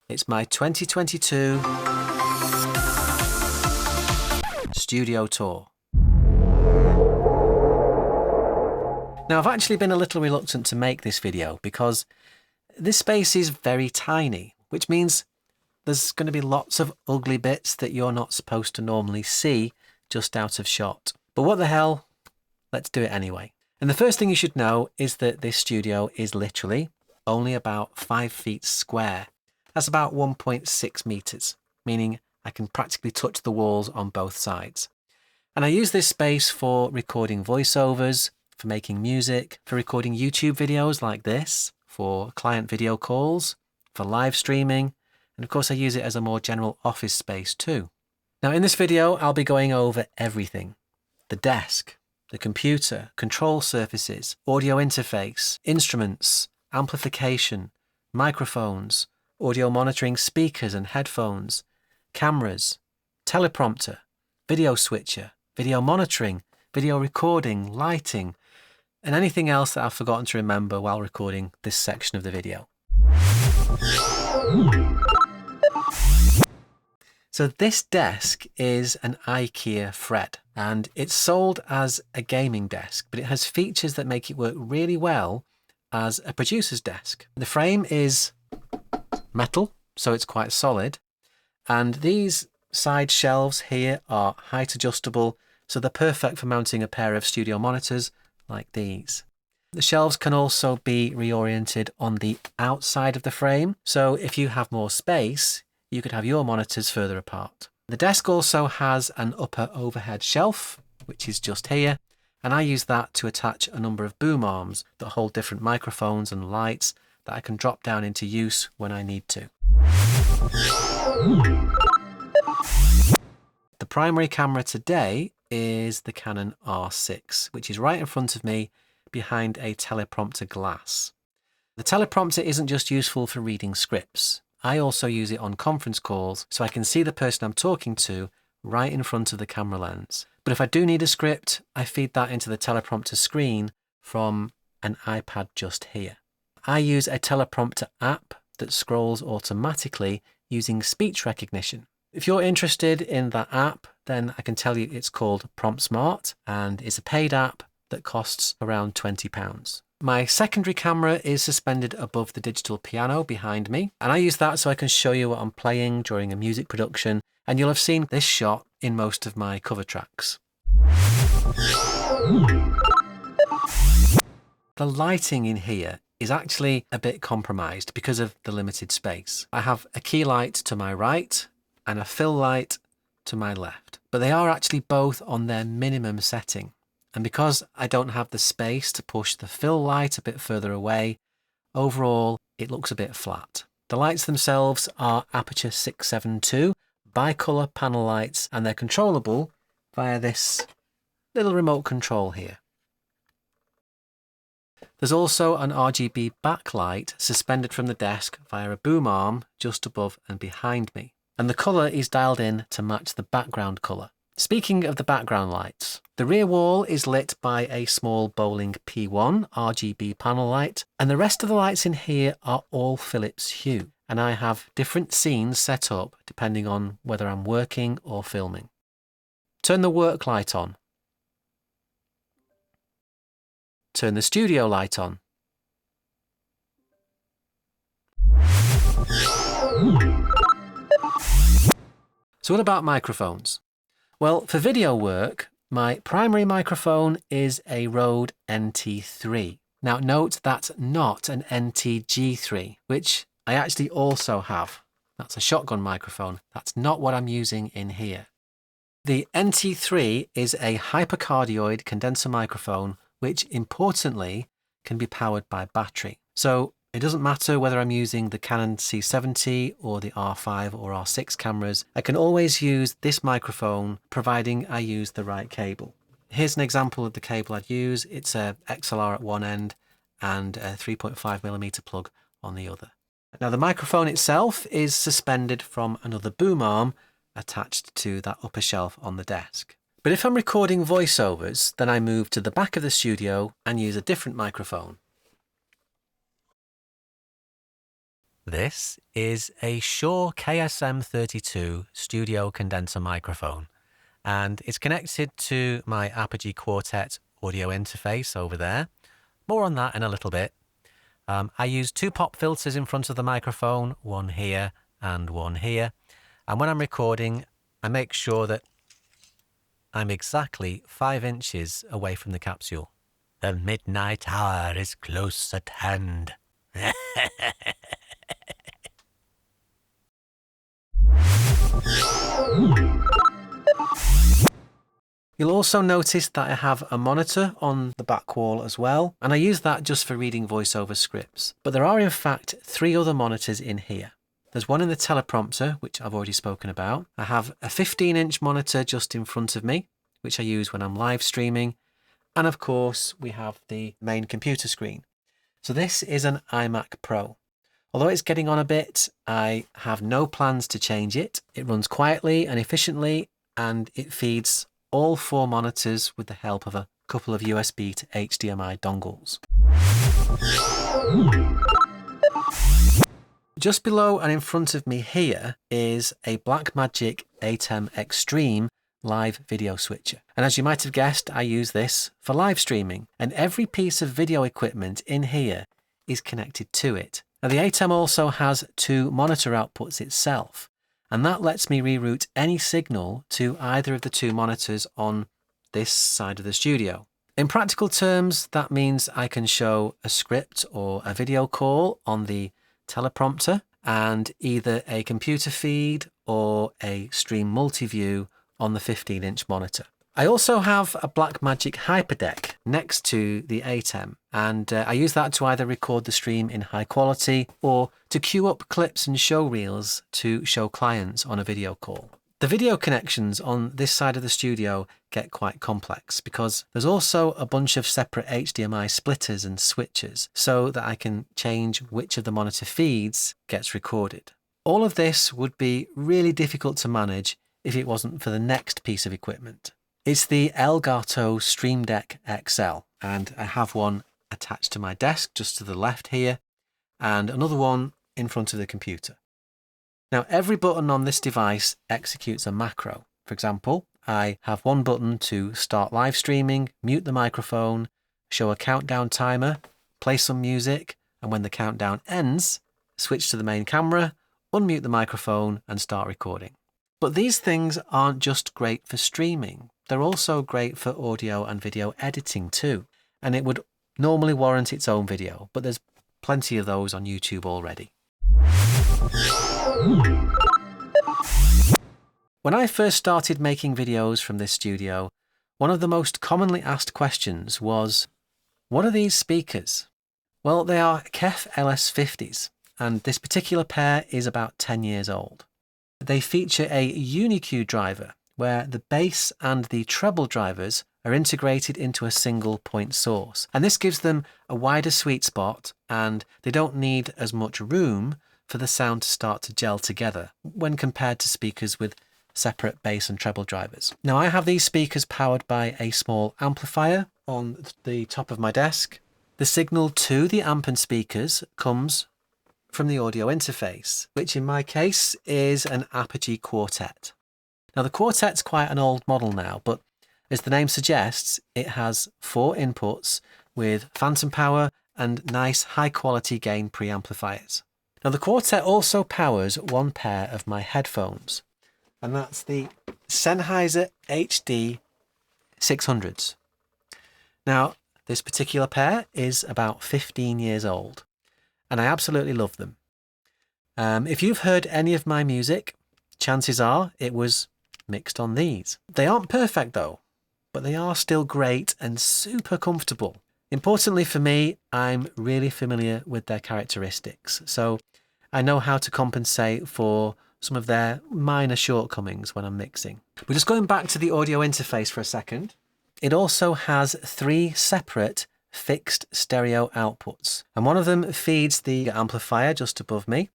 It's my 2022 studio tour. Now, I've actually been a little reluctant to make this video because this space is very tiny, which means there's going to be lots of ugly bits that you're not supposed to normally see just out of shot. But what the hell, let's do it anyway. And the first thing you should know is that this studio is literally only about 5 feet square. That's about 1.6 meters, meaning I can practically touch the walls on both sides. And I use this space for recording voiceovers, for making music, for recording YouTube videos like this, for client video calls, for live streaming, and of course I use it as a more general office space too. Now in this video I'll be going over everything. The desk, the computer, control surfaces, audio interface, instruments, amplification, microphones, audio monitoring speakers and headphones, cameras, teleprompter, video switcher, video monitoring, video recording, lighting, and anything else that I've forgotten to remember while recording this section of the video. So this desk is an IKEA Fred, and it's sold as a gaming desk, but it has features that make it work really well as a producer's desk. The frame is metal, so it's quite solid, and these side shelves here are height adjustable, so they're perfect for mounting a pair of studio monitors like these. The shelves can also be reoriented on the outside of the frame, so if you have more space, you could have your monitors further apart. The desk also has an upper overhead shelf, which is just here, and I use that to attach a number of boom arms that hold different microphones and lights that I can drop down into use when I need to. The primary camera today is the Canon R6, which is right in front of me behind a teleprompter glass. The teleprompter isn't just useful for reading scripts. I also use it on conference calls so I can see the person I'm talking to right in front of the camera lens. But if I do need a script, I feed that into the teleprompter screen from an iPad just here. I use a teleprompter app that scrolls automatically using speech recognition. If you're interested in that app, then I can tell you it's called PromptSmart and it's a paid app that costs around £20. My secondary camera is suspended above the digital piano behind me, and I use that so I can show you what I'm playing during a music production, and you'll have seen this shot in most of my cover tracks. The lighting in here is actually a bit compromised because of the limited space. I have a key light to my right and a fill light to my left, but they are actually both on their minimum setting. And because I don't have the space to push the fill light a bit further away, overall it looks a bit flat. The lights themselves are Aputure 672 bicolor panel lights, and they're controllable via this little remote control here. There's also an RGB backlight suspended from the desk via a boom arm just above and behind me, and the colour is dialed in to match the background colour. Speaking of the background lights, the rear wall is lit by a small Bolling P1 RGB panel light, and the rest of the lights in here are all Philips Hue, and I have different scenes set up depending on whether I'm working or filming. Turn the work light on. Turn the studio light on. So what about microphones? Well, for video work, my primary microphone is a Rode NT3. Now note that's not an NT-G3, which I actually also have. That's a shotgun microphone. That's not what I'm using in here. The NT3 is a hypercardioid condenser microphone, which importantly can be powered by battery. So it doesn't matter whether I'm using the Canon C70 or the R5 or R6 cameras, I can always use this microphone providing I use the right cable. Here's an example of the cable I'd use. It's a XLR at one end and a 3.5mm plug on the other. Now the microphone itself is suspended from another boom arm attached to that upper shelf on the desk. But if I'm recording voiceovers, then I move to the back of the studio and use a different microphone. This is a Shure KSM32 studio condenser microphone, and it's connected to my Apogee Quartet audio interface over there. More on that in a little bit. I use 2 pop filters in front of the microphone, one here and one here. And when I'm recording, I make sure that I'm exactly 5 inches away from the capsule. The midnight hour is close at hand. You'll also notice that I have a monitor on the back wall as well, and I use that just for reading voiceover scripts. But there are in fact 3 other monitors in here. There's one in the teleprompter, which I've already spoken about. I have a 15-inch monitor just in front of me, which I use when I'm live streaming. And of course, we have the main computer screen. So this is an iMac Pro. Although it's getting on a bit, I have no plans to change it. It runs quietly and efficiently, and it feeds all 4 monitors with the help of a couple of USB to HDMI dongles. Just below and in front of me here is a Blackmagic Atem Extreme live video switcher. And as you might have guessed, I use this for live streaming, and every piece of video equipment in here is connected to it. Now the Atem also has 2 monitor outputs itself, and that lets me reroute any signal to either of the 2 monitors on this side of the studio. In practical terms, that means I can show a script or a video call on the teleprompter and either a computer feed or a stream multi-view on the 15-inch monitor. I also have a Blackmagic Hyperdeck next to the Atem, and I use that to either record the stream in high quality or to queue up clips and show reels to show clients on a video call. The video connections on this side of the studio get quite complex because there's also a bunch of separate HDMI splitters and switches so that I can change which of the monitor feeds gets recorded. All of this would be really difficult to manage if it wasn't for the next piece of equipment. It's the Elgato Stream Deck XL, and I have one attached to my desk just to the left here, and another one in front of the computer. Now, every button on this device executes a macro. For example, I have one button to start live streaming, mute the microphone, show a countdown timer, play some music, and when the countdown ends, switch to the main camera, unmute the microphone, and start recording. But these things aren't just great for streaming. They're also great for audio and video editing too. And it would normally warrant its own video, but there's plenty of those on YouTube already. When I first started making videos from this studio, one of the most commonly asked questions was, what are these speakers? Well, they are KEF LS50s, and this particular pair is about 10 years old. They feature a UniQ driver, where the bass and the treble drivers are integrated into a single point source. And this gives them a wider sweet spot, and they don't need as much room for the sound to start to gel together when compared to speakers with separate bass and treble drivers. Now, I have these speakers powered by a small amplifier on the top of my desk. The signal to the amp and speakers comes from the audio interface, which in my case is an Apogee Quartet. Now the Quartet's quite an old model now, but as the name suggests, it has 4 inputs with phantom power and nice high quality gain preamplifiers. Now the Quartet also powers one pair of my headphones, and that's the Sennheiser HD 600s. Now this particular pair is about 15 years old, and I absolutely love them. If you've heard any of my music, chances are it was mixed on these. They aren't perfect though, but they are still great and super comfortable. Importantly for me, I'm really familiar with their characteristics, so I know how to compensate for some of their minor shortcomings when I'm mixing. We're just going back to the audio interface for a second. It also has 3 separate fixed stereo outputs, and one of them feeds the amplifier just above me.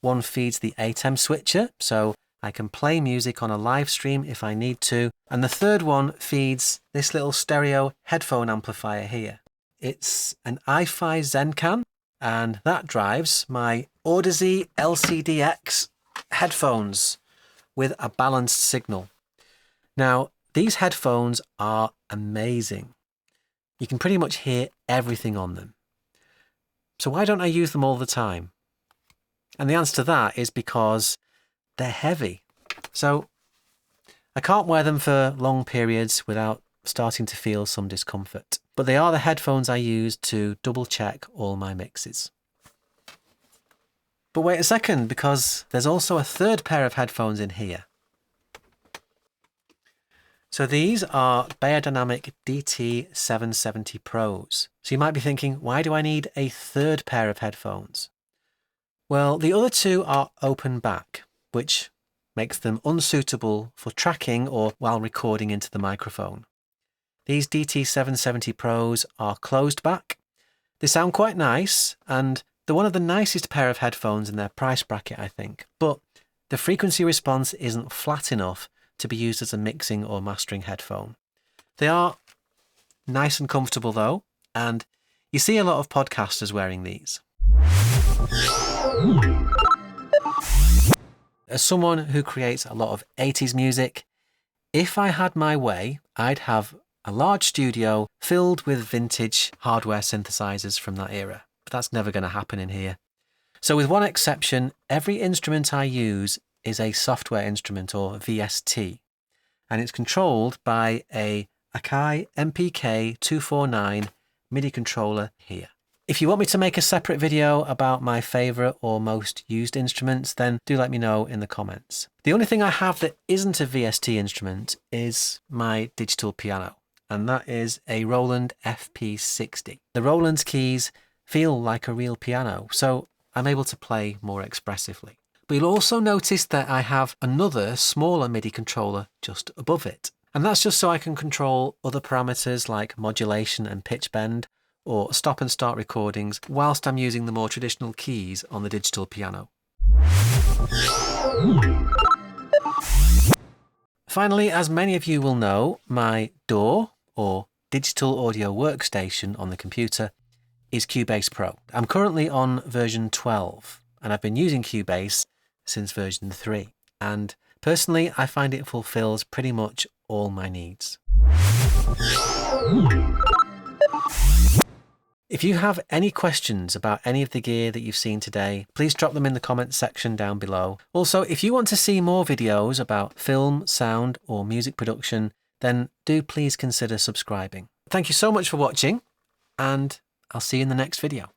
One feeds the Atem switcher, so I can play music on a live stream if I need to, and the third one feeds this little stereo headphone amplifier here. It's an iFi Zencan, and that drives my Audeze LCDX headphones with a balanced signal. Now, these headphones are amazing. You can pretty much hear everything on them. So why don't I use them all the time? And the answer to that is because they're heavy. So I can't wear them for long periods without starting to feel some discomfort. But they are the headphones I use to double check all my mixes. But wait a second, because there's also a third pair of headphones in here. So these are Beyerdynamic DT770 Pros. So you might be thinking, why do I need a third pair of headphones? Well, the other two are open back, which makes them unsuitable for tracking or while recording into the microphone. These DT770 Pros are closed back. They sound quite nice, and they're one of the nicest pair of headphones in their price bracket, I think. But the frequency response isn't flat enough to be used as a mixing or mastering headphone. They are nice and comfortable though, and you see a lot of podcasters wearing these. As someone who creates a lot of 80s music, if I had my way, I'd have a large studio filled with vintage hardware synthesizers from that era. But that's never going to happen in here. So with one exception, every instrument I use is a software instrument, or VST, and it's controlled by a Akai MPK249 MIDI controller here. If you want me to make a separate video about my favourite or most used instruments, then do let me know in the comments. The only thing I have that isn't a VST instrument is my digital piano, and that is a Roland FP60. The Roland's keys feel like a real piano, so I'm able to play more expressively. But you'll also notice that I have another smaller MIDI controller just above it. And that's just so I can control other parameters like modulation and pitch bend, or stop and start recordings whilst I'm using the more traditional keys on the digital piano. Finally, as many of you will know, my DAW, or digital audio workstation on the computer, is Cubase Pro. I'm currently on version 12, and I've been using Cubase since version 3, and personally I find it fulfills pretty much all my needs. If you have any questions about any of the gear that you've seen today, please drop them in the comments section down below. Also, if you want to see more videos about film, sound or music production, then do please consider subscribing. Thank you so much for watching, and I'll see you in the next video.